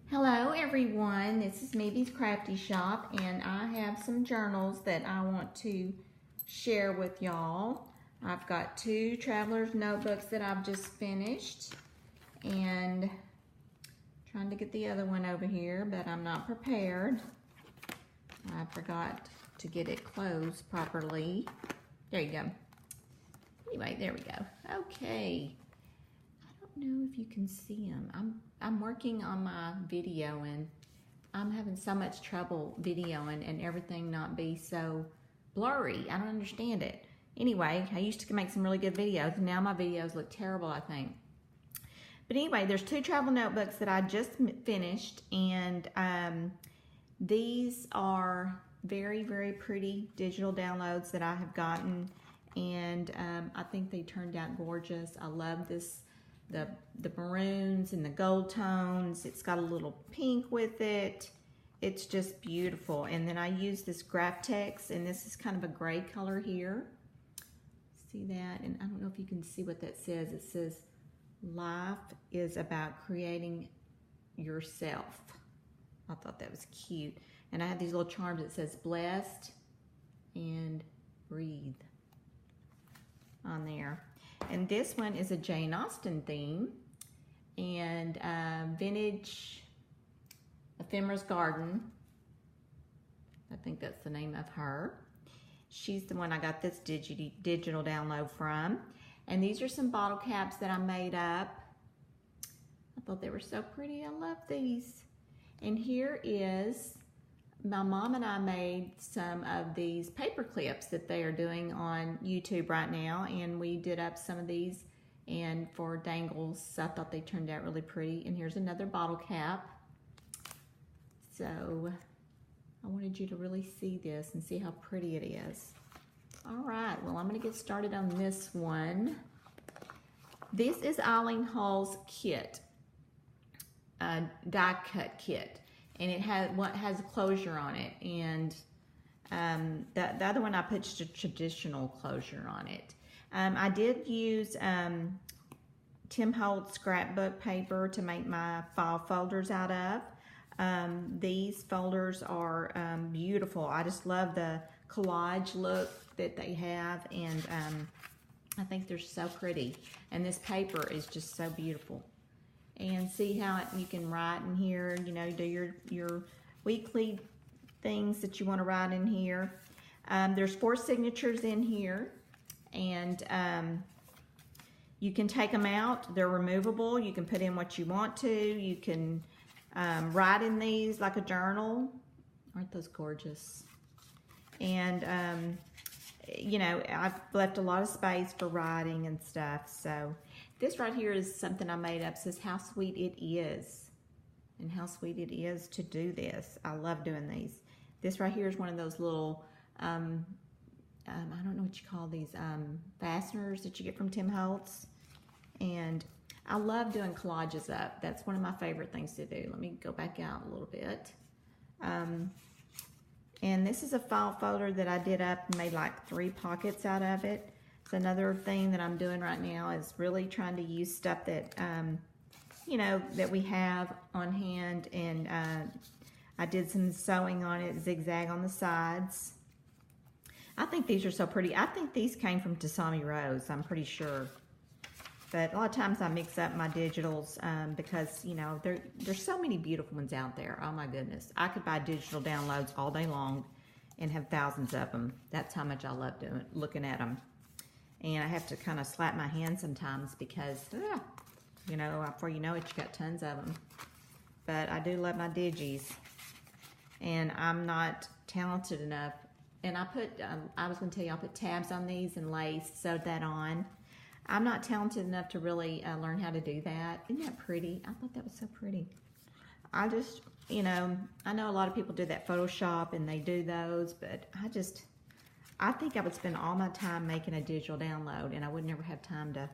Hello everyone, this is Maybe's Crafty Shop and I have some journals that I want to share with y'all. I've got two traveler's notebooks that I've just finished and trying to get the other one over here, but I'm not prepared. I forgot to get it closed properly. There you go. Anyway, there we go. Okay. I don't know if you can see them. I'm working on my video and I'm having so much trouble videoing and everything not be so blurry. I don't understand it. Anyway, I used to make some really good videos and now my videos look terrible, I think. But anyway, there's two travel notebooks that I just finished and these are very, very pretty digital downloads that I have gotten and I think they turned out gorgeous. I love this. The maroons and the gold tones. It's got a little pink with it. It's just beautiful. And then I use this Graptex, and this is kind of a gray color here. See that? And I don't know if you can see what that says. It says, life is about creating yourself. I thought that was cute. And I have these little charms that says blessed and breathe on there. And this one is a Jane Austen theme and vintage Ephemera's Garden. I think that's the name of her. She's the one I got this digital download from. And these are some bottle caps that I made up. I thought they were so pretty. I love these. And here is, my mom and I made some of these paper clips that they are doing on YouTube right now, and we did up some of these and for dangles. So I thought they turned out really pretty. And here's another bottle cap. So I wanted you to really see this and see how pretty it is. All right, well, I'm gonna get started on this one. This is Eileen Hall's kit, die cut kit. And it has a closure on it, and the other one I put a traditional closure on it. I did use Tim Holtz scrapbook paper to make my file folders out of. These folders are beautiful. I just love the collage look that they have, and I think they're so pretty. And this paper is just so beautiful. And see how you can write in here, you know, do your weekly things that you want to write in here. There's 4 signatures in here, and you can take them out. They're removable. You can put in what you want to. You can write in these like a journal. Aren't those gorgeous? And, you know, I've left a lot of space for writing and stuff, so. This right here is something I made up. It says how sweet it is, and how sweet it is to do this. I love doing these. This right here is one of those little, I don't know what you call these, fasteners that you get from Tim Holtz. And I love doing collages up. That's one of my favorite things to do. Let me go back out a little bit. And this is a file folder that I did up and made like 3 pockets out of it. So another thing that I'm doing right now is really trying to use stuff that, you know, that we have on hand. And I did some sewing on it, zigzag on the sides. I think these are so pretty. I think these came from Dasami Rose, I'm pretty sure. But a lot of times I mix up my digitals because, you know, there's so many beautiful ones out there. Oh my goodness. I could buy digital downloads all day long and have thousands of them. That's how much I love looking at them. And I have to kind of slap my hand sometimes because, you know, before you know it, you got tons of them. But I do love my digis. And I'm not talented enough. And I put, I was going to tell you, I put tabs on these and lace, sewed that on. I'm not talented enough to really learn how to do that. Isn't that pretty? I thought that was so pretty. I just, you know, I know a lot of people do that Photoshop and they do those, but I think I would spend all my time making a digital download and I would never have time to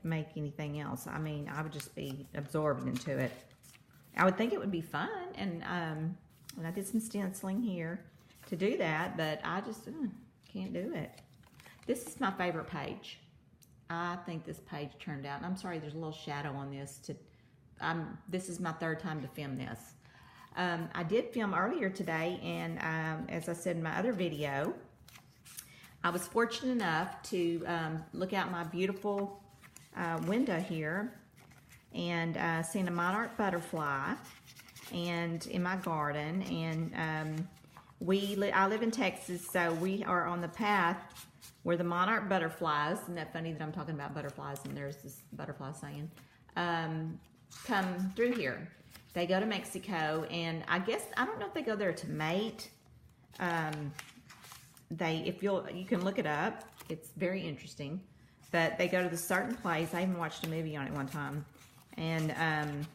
make anything else. I mean, I would just be absorbed into it. I would think it would be fun, and I did some stenciling here to do that, but I just can't do it. This is my favorite page. I think this page turned out, and I'm sorry there's a little shadow on this this is my third time to film this. I did film earlier today, and as I said in my other video, I was fortunate enough to look out my beautiful window here and seen a monarch butterfly and in my garden. And I live in Texas, so we are on the path where the monarch butterflies, isn't that funny that I'm talking about butterflies and there's this butterfly saying, come through here. They go to Mexico, and I guess, I don't know if they go there to mate. You can look it up. It's very interesting. But they go to this certain place. I even watched a movie on it one time. And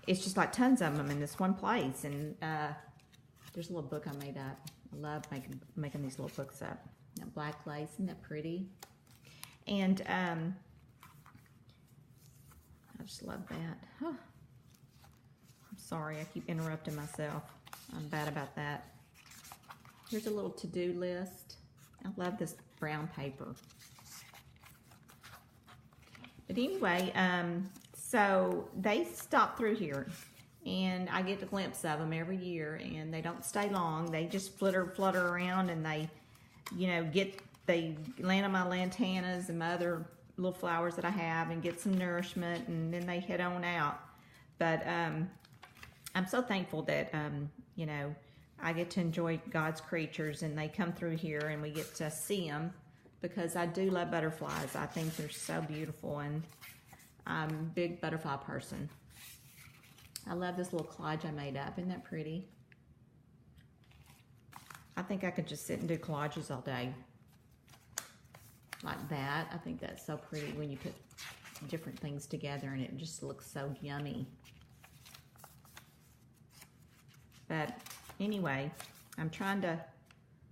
it's just like tons of them in this one place. And there's a little book I made up. I love making these little books up. That black lace, isn't that pretty? And I just love that. Huh. I'm sorry, I keep interrupting myself. I'm bad about that. Here's a little to-do list. I love this brown paper. But anyway, so they stop through here, and I get a glimpse of them every year, and they don't stay long. They just flutter around, and they, they land on my lantanas and my other little flowers that I have and get some nourishment, and then they head on out. But I'm so thankful that, I get to enjoy God's creatures, and they come through here and we get to see them, because I do love butterflies. I think they're so beautiful, and I'm a big butterfly person. I love this little collage I made up. Isn't that pretty? I think I could just sit and do collages all day. Like that. I think that's so pretty when you put different things together, and it just looks so yummy. But anyway, I'm trying to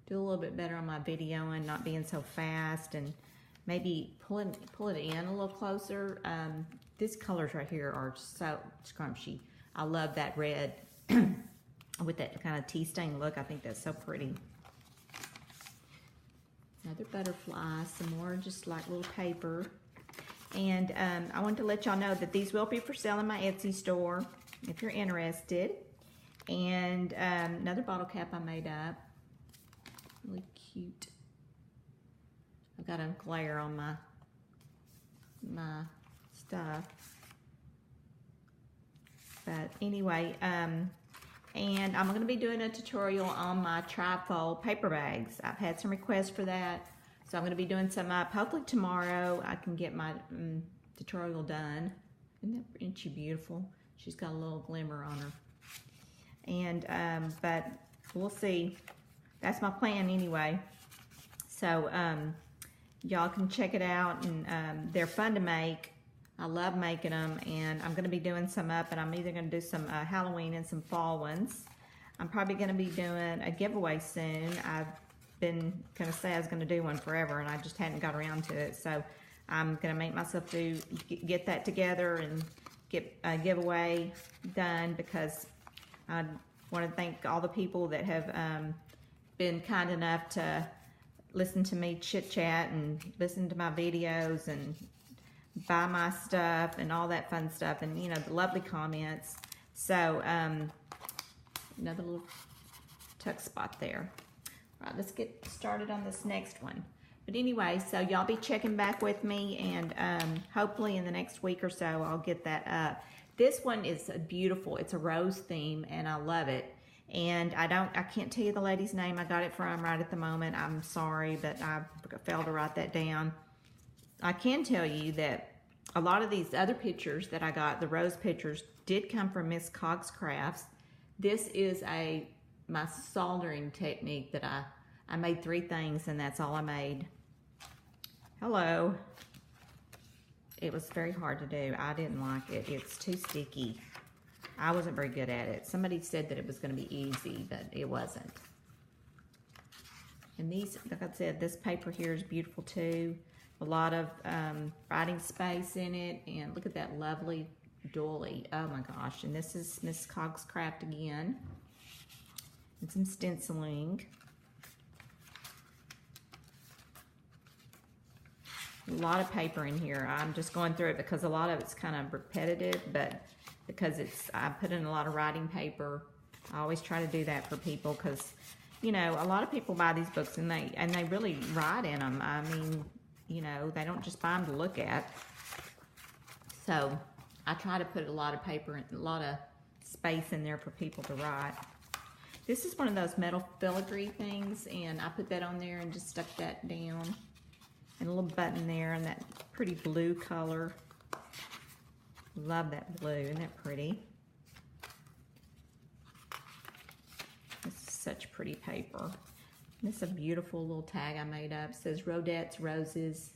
do a little bit better on my video and not being so fast, and maybe pull it in a little closer. These colors right here are so scrumptious. I love that red with that kind of tea stain look. I think that's so pretty. Another butterfly, some more just like little paper. And I wanted to let y'all know that these will be for sale in my Etsy store if you're interested. And another bottle cap I made up. Really cute. I've got a glare on my stuff. But anyway, and I'm going to be doing a tutorial on my trifold paper bags. I've had some requests for that, so I'm going to be doing some up. Hopefully tomorrow I can get my tutorial done. Isn't she beautiful? She's got a little glimmer on her. And but we'll see. That's my plan anyway. So y'all can check it out, and they're fun to make. I love making them, and I'm going to be doing some up, and I'm either going to do some Halloween and some fall ones. I'm probably going to be doing a giveaway soon. I've been going to say I was going to do one forever, and I just hadn't got around to it. So I'm going to make myself get that together and get a giveaway done, because I want to thank all the people that have been kind enough to listen to me chit-chat and listen to my videos and buy my stuff and all that fun stuff, and the lovely comments. So another little tuck spot there. All right, let's get started on this next one. But anyway, so y'all be checking back with me, and hopefully in the next week or so I'll get that up. This one is beautiful. It's a rose theme, and I love it. And I can't tell you the lady's name I got it from right at the moment. I'm sorry, but I failed to write that down. I can tell you that a lot of these other pictures that I got, the rose pictures, did come from Miss Cogs Crafts. This is my soldering technique that I made 3 things, and that's all I made. Hello. It was very hard to do. I didn't like it. It's too sticky. I wasn't very good at it. Somebody said that it was going to be easy, but it wasn't. And these, like I said, this paper here is beautiful too. A lot of writing space in it. And look at that lovely doily. Oh my gosh. And this is Miss Cogs Craft again. And some stenciling. A lot of paper in here. I'm just going through it because a lot of it's kind of repetitive, but because I put in a lot of writing paper, I always try to do that for people because, you know, a lot of people buy these books and they really write in them. I mean, you know, they don't just buy them to look at. So I try to put a lot of paper and a lot of space in there for people to write. This is one of those metal filigree things, and I put that on there and just stuck that down. And a little button there and that pretty blue color. Love that blue. Isn't that pretty? This is such pretty paper. This is a beautiful little tag I made up. It says Rodette's Roses.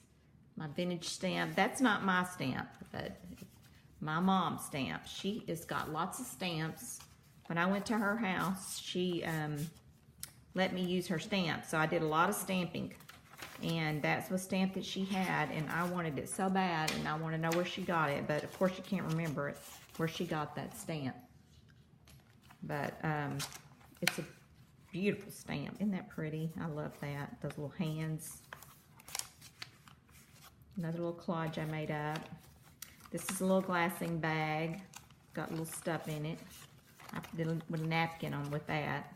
My vintage stamp. That's not my stamp, but my mom's stamp. She has got lots of stamps. When I went to her house, she let me use her stamp. So I did a lot of stamping. And that's the stamp that she had, and I wanted it so bad, and I want to know where she got it, but of course you can't remember it, where she got that stamp. But it's a beautiful stamp. Isn't that pretty? I love that. Those little hands. Another little collage I made up. This is a little glassing bag. Got little stuff in it. I did with a napkin on with that.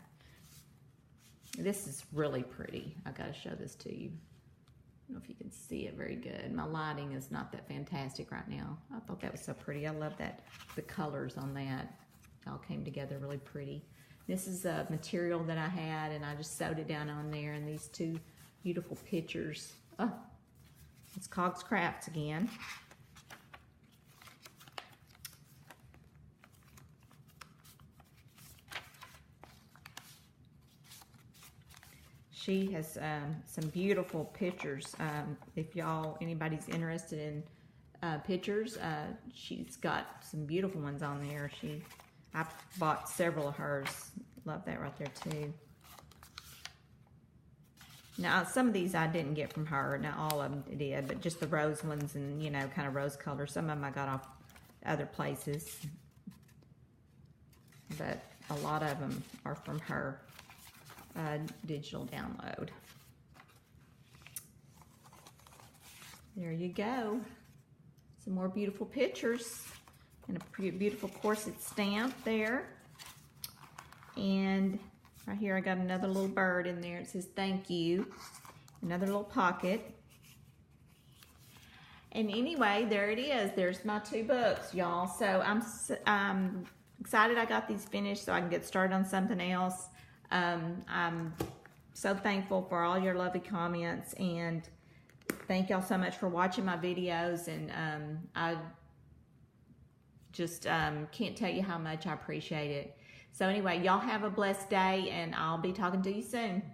This is really pretty. I gotta show this to you. I don't know if you can see it very good. My lighting is not that fantastic right now. I thought that was so pretty. I love that. The colors on that all came together really pretty. This is a material that I had, and I just sewed it down on there, and these two beautiful pictures. Oh, it's Cogs Crafts again. She has some beautiful pictures. If anybody's interested in pictures, she's got some beautiful ones on there. I bought several of hers. Love that right there too. Now, some of these I didn't get from her. Not all of them did, but just the rose ones and, you know, kind of rose color. Some of them I got off other places, but a lot of them are from her digital download. There you go. Some more beautiful pictures and a pretty beautiful corset stamp there. And right here I got another little bird in there. It says thank you. Another little pocket. And anyway, there it is. There's my 2 books, y'all. So I'm excited I got these finished so I can get started on something else. I'm so thankful for all your lovely comments, and thank y'all so much for watching my videos, and I just can't tell you how much I appreciate it. So anyway, y'all have a blessed day, and I'll be talking to you soon.